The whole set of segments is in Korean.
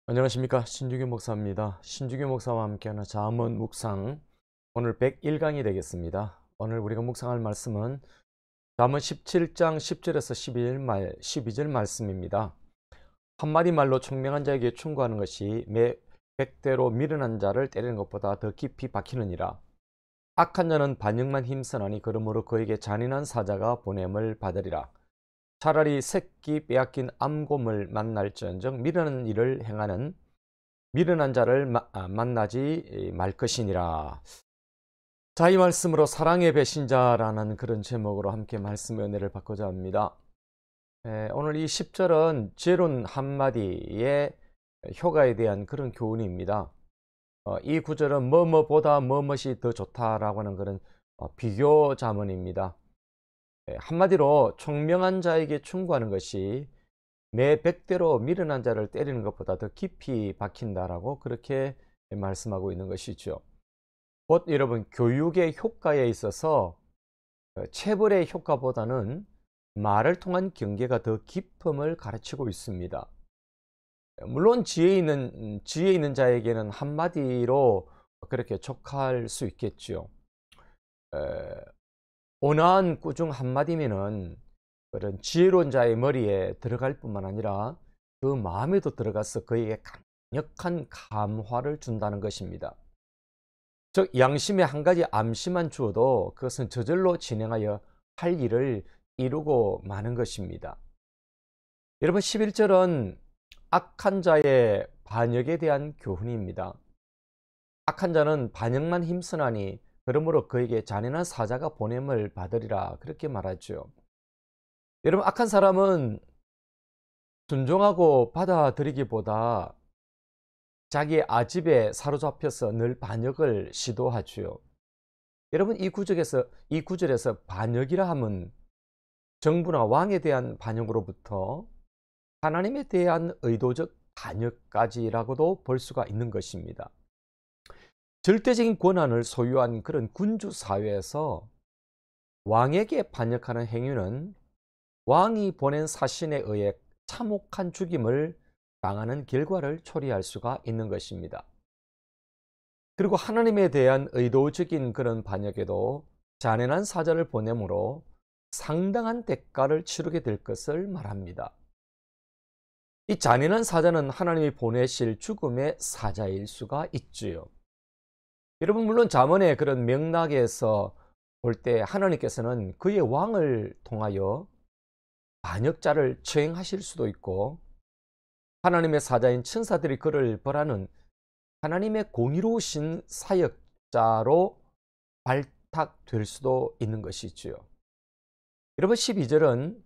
안녕하십니까, 신주교 목사입니다. 신주교 목사와 함께하는 잠언 묵상, 오늘 101강이 되겠습니다. 오늘 우리가 묵상할 말씀은 잠언 17장 10절에서 12절 말씀입니다. 한마디 말로 총명한 자에게 충고하는 것이 매 100대로 미련한 자를 때리는 것보다 더 깊이 박히느니라. 악한 자는 반역만 힘쓰나니 그러므로 그에게 잔인한 사자가 보냄을 받으리라. 차라리 새끼 빼앗긴 암곰을 만날지언정 미련한 일을 행하는 미련한 자를 만나지 말 것이니라. 자, 이 말씀으로 사랑의 배신자라는 그런 제목으로 함께 말씀의 은혜를 받고자 합니다. 오늘 이 10절은 지혜로운 한마디의 효과에 대한 그런 교훈입니다. 이 구절은 뭐뭐보다 뭐뭇이 더 좋다라고 하는 그런 비교 자문입니다. 한마디로 총명한 자에게 충고하는 것이 매 100대로 미련한 자를 때리는 것보다 더 깊이 박힌다라고 그렇게 말씀하고 있는 것이죠. 곧 여러분, 교육의 효과에 있어서 체벌의 효과보다는 말을 통한 경계가 더 깊음을 가르치고 있습니다. 물론 지혜 있는 자에게는 한마디로 그렇게 족할 수 있겠죠. 온화한 꾸중 한마디면은 그런 지혜로운 자의 머리에 들어갈 뿐만 아니라 그 마음에도 들어가서 그에게 강력한 감화를 준다는 것입니다. 즉, 양심에 한 가지 암시만 주어도 그것은 저절로 진행하여 할 일을 이루고 마는 것입니다. 여러분, 11절은 악한 자의 반역에 대한 교훈입니다. 악한 자는 반역만 힘쓰나니 그러므로 그에게 잔인한 사자가 보냄을 받으리라, 그렇게 말하죠. 여러분, 악한 사람은 순종하고 받아들이기보다 자기의 아집에 사로잡혀서 늘 반역을 시도하지요. 여러분, 이 구절에서 반역이라 함은 정부나 왕에 대한 반역으로부터 하나님에 대한 의도적 반역까지라고도 볼 수가 있는 것입니다. 절대적인 권한을 소유한 그런 군주 사회에서 왕에게 반역하는 행위는 왕이 보낸 사신에 의해 참혹한 죽임을 당하는 결과를 초래할 수가 있는 것입니다. 그리고 하나님에 대한 의도적인 그런 반역에도 잔인한 사자를 보내므로 상당한 대가를 치르게 될 것을 말합니다. 이 잔인한 사자는 하나님이 보내실 죽음의 사자일 수가 있지요. 여러분, 물론 잠언의 그런 맥락에서 볼 때 하나님께서는 그의 왕을 통하여 반역자를 처형하실 수도 있고, 하나님의 사자인 천사들이 그를 벌하는 하나님의 공의로우신 사역자로 발탁될 수도 있는 것이지요. 여러분, 12절은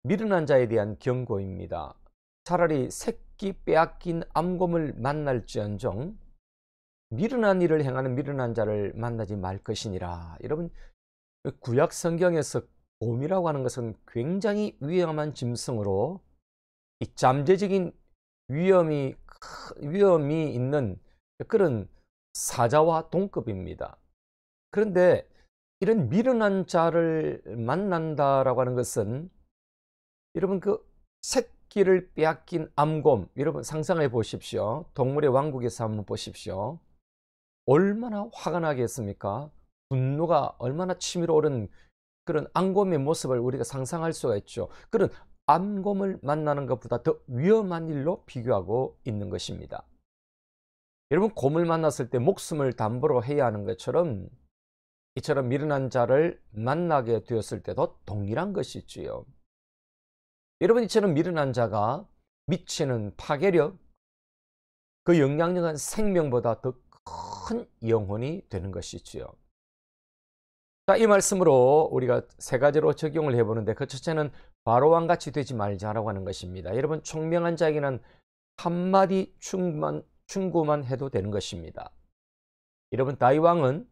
미련한 자에 대한 경고입니다. 차라리 새끼 빼앗긴 암곰을 만날지언정 미련한 일을 행하는 미련한 자를 만나지 말 것이니라. 여러분, 구약 성경에서 곰이라고 하는 것은 굉장히 위험한 짐승으로 이 잠재적인 위험이 있는 그런 사자와 동급입니다. 그런데 이런 미련한 자를 만난다라고 하는 것은, 여러분, 그 새끼를 빼앗긴 암곰, 여러분 상상해 보십시오. 동물의 왕국에서 한번 보십시오. 얼마나 화가 나겠습니까? 분노가 얼마나 치밀어 오른 그런 암곰의 모습을 우리가 상상할 수가 있죠. 그런 암곰을 만나는 것보다 더 위험한 일로 비교하고 있는 것입니다. 여러분, 곰을 만났을 때 목숨을 담보로 해야 하는 것처럼 이처럼 미련한 자를 만나게 되었을 때도 동일한 것이지요. 여러분, 이처럼 미련한 자가 미치는 파괴력, 그 영향력은 생명보다 더 큰 영혼이 되는 것이지요. 자, 이 말씀으로 우리가 세 가지로 적용을 해보는데, 그 첫째는 바로왕 같이 되지 말자라고 하는 것입니다. 여러분, 총명한 자에게는 한마디 충고만 해도 되는 것입니다. 여러분, 다윗왕은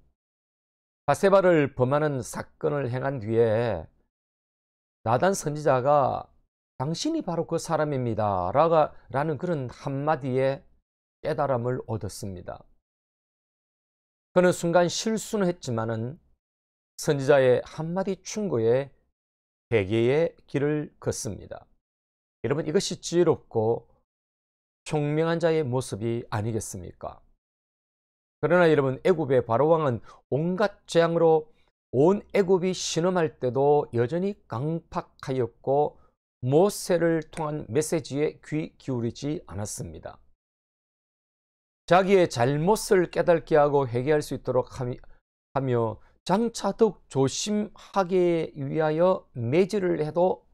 바세바를 범하는 사건을 행한 뒤에 나단 선지자가 당신이 바로 그 사람입니다 라는 그런 한마디에 깨달음을 얻었습니다. 그는 순간 실수는 했지만은 선지자의 한마디 충고에 회개의 길을 걷습니다. 여러분, 이것이 지혜롭고 총명한 자의 모습이 아니겠습니까? 그러나 여러분, 애굽의 바로왕은 온갖 재앙으로 온 애굽이 신음할 때도 여전히 강팍하였고 모세를 통한 메시지에 귀 기울이지 않았습니다. 자기의 잘못을 깨닫게 하고 회개할 수 있도록 하며 장차 더욱 조심하게 위하여 매질을 해도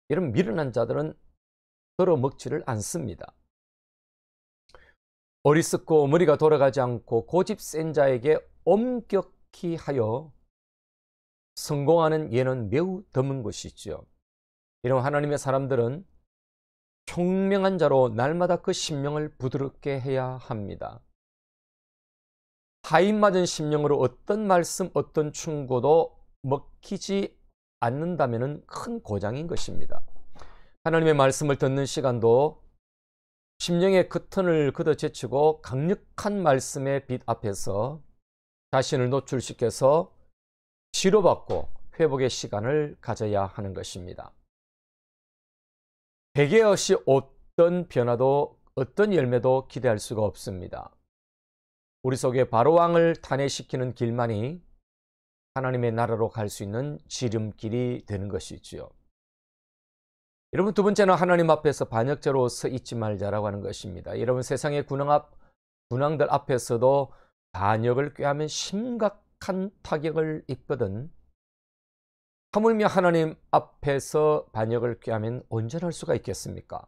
이런 미련한 자들은 들어먹지를 않습니다. 어리석고 머리가 돌아가지 않고 고집 센 자에게 엄격히 하여 성공하는 예는 매우 드문 것이죠. 이런 하나님의 사람들은 총명한 자로 날마다 그 심령을 부드럽게 해야 합니다. 타인 맞은 심령으로 어떤 말씀, 어떤 충고도 먹히지 않는다면 큰 고장인 것입니다. 하나님의 말씀을 듣는 시간도 심령의 그 튼을 걷어제치고 강력한 말씀의 빛 앞에서 자신을 노출시켜서 치료받고 회복의 시간을 가져야 하는 것입니다. 회개 없이 어떤 변화도 어떤 열매도 기대할 수가 없습니다. 우리 속에 바로왕을 탄핵시키는 길만이 하나님의 나라로 갈 수 있는 지름길이 되는 것이지요. 여러분, 두 번째는 하나님 앞에서 반역자로 서 있지 말자라고 하는 것입니다. 여러분, 세상의 군왕들 앞에서도 반역을 꾀하면 심각한 타격을 입거든, 하물며 하나님 앞에서 반역을 꾀하면 온전할 수가 있겠습니까?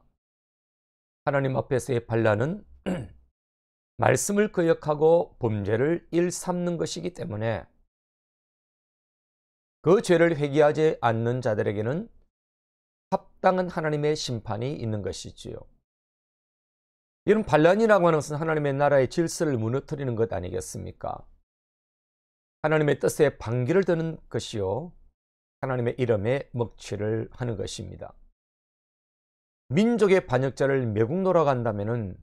하나님 앞에서의 반란은 말씀을 거역하고 범죄를 일삼는 것이기 때문에 그 죄를 회개하지 않는 자들에게는 합당한 하나님의 심판이 있는 것이지요. 이런 반란이라고 하는 것은 하나님의 나라의 질서를 무너뜨리는 것 아니겠습니까? 하나님의 뜻에 반기를 드는 것이요, 하나님의 이름에 먹칠을 하는 것입니다. 민족의 반역자를 매국노라고 한다면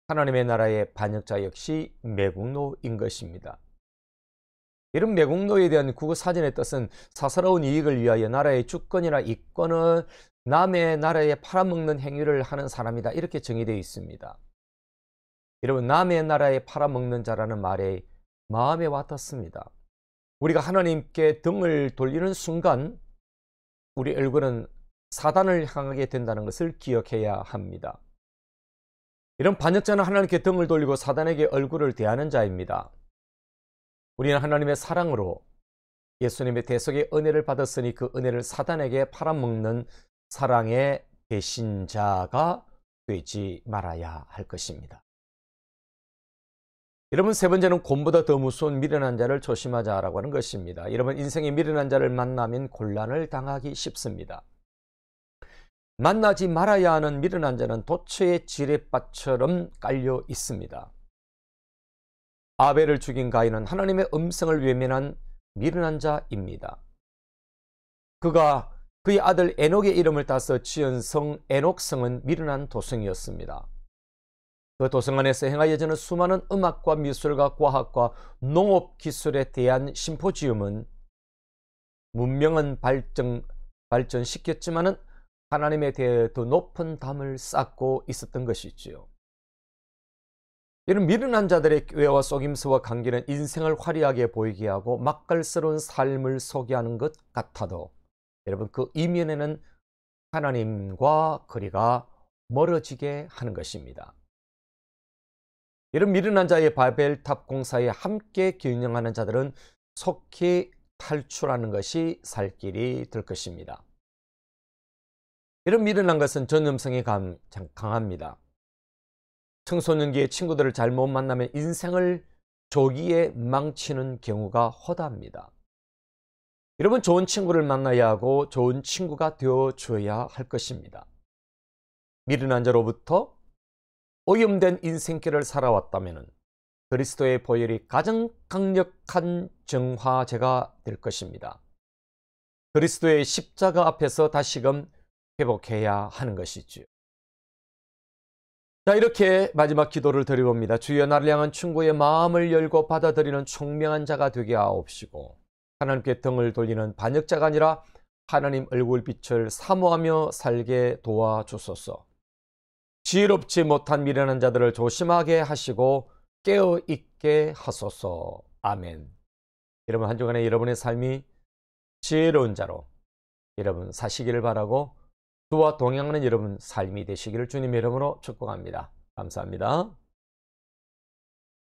하나님의 나라의 반역자 역시 매국노인 것입니다. 이런 매국노에 대한 국어사전의 뜻은 사사로운 이익을 위하여 나라의 주권이나 이권을 남의 나라에 팔아먹는 행위를 하는 사람이다, 이렇게 정의되어 있습니다. 여러분, 남의 나라에 팔아먹는 자라는 말에 마음에 와닿습니다. 우리가 하나님께 등을 돌리는 순간 우리 얼굴은 사단을 향하게 된다는 것을 기억해야 합니다. 이런 반역자는 하나님께 등을 돌리고 사단에게 얼굴을 대하는 자입니다. 우리는 하나님의 사랑으로 예수님의 대속의 은혜를 받았으니 그 은혜를 사단에게 팔아먹는 사랑의 배신자가 되지 말아야 할 것입니다. 여러분, 세 번째는 곰보다 더 무서운 미련한 자를 조심하자라고 하는 것입니다. 여러분, 인생의 미련한 자를 만나면 곤란을 당하기 쉽습니다. 만나지 말아야 하는 미련한 자는 도처의 지뢰밭처럼 깔려 있습니다. 아벨을 죽인 가인은 하나님의 음성을 외면한 미련한 자입니다. 그가 그의 아들 에녹의 이름을 따서 지은 성 에녹성은 미련한 도성이었습니다. 그 도성 안에서 행하여지는 수많은 음악과 미술과 과학과 농업 기술에 대한 심포지움은 문명은 발전시켰지만은 하나님에 대해 더 높은 담을 쌓고 있었던 것이지요. 이런 미련한 자들의 꾀와 속임수와 관계는 인생을 화려하게 보이게 하고 맛깔스러운 삶을 소개하는 것 같아도 여러분, 그 이면에는 하나님과 거리가 멀어지게 하는 것입니다. 이런 미련한 자의 바벨탑 공사에 함께 경영하는 자들은 속히 탈출하는 것이 살 길이 될 것입니다. 이런 미련한 것은 전염성이 강합니다. 청소년기의 친구들을 잘못 만나면 인생을 조기에 망치는 경우가 허다합니다. 여러분, 좋은 친구를 만나야 하고 좋은 친구가 되어줘야 할 것입니다. 미련한 자로부터 오염된 인생길을 살아왔다면 그리스도의 보혈이 가장 강력한 정화제가 될 것입니다. 그리스도의 십자가 앞에서 다시금 회복해야 하는 것이지요. 자, 이렇게 마지막 기도를 드려봅니다. 주여, 나를 향한 충고의 마음을 열고 받아들이는 총명한 자가 되게 하옵시고 하나님께 등을 돌리는 반역자가 아니라 하나님 얼굴빛을 사모하며 살게 도와주소서. 지혜롭지 못한 미련한 자들을 조심하게 하시고 깨어 있게 하소서. 아멘. 여러분 한 주간에 여러분의 삶이 지혜로운 자로 여러분 사시기를 바라고 주와 동행하는 여러분 삶이 되시기를 주님의 이름으로 축복합니다. 감사합니다.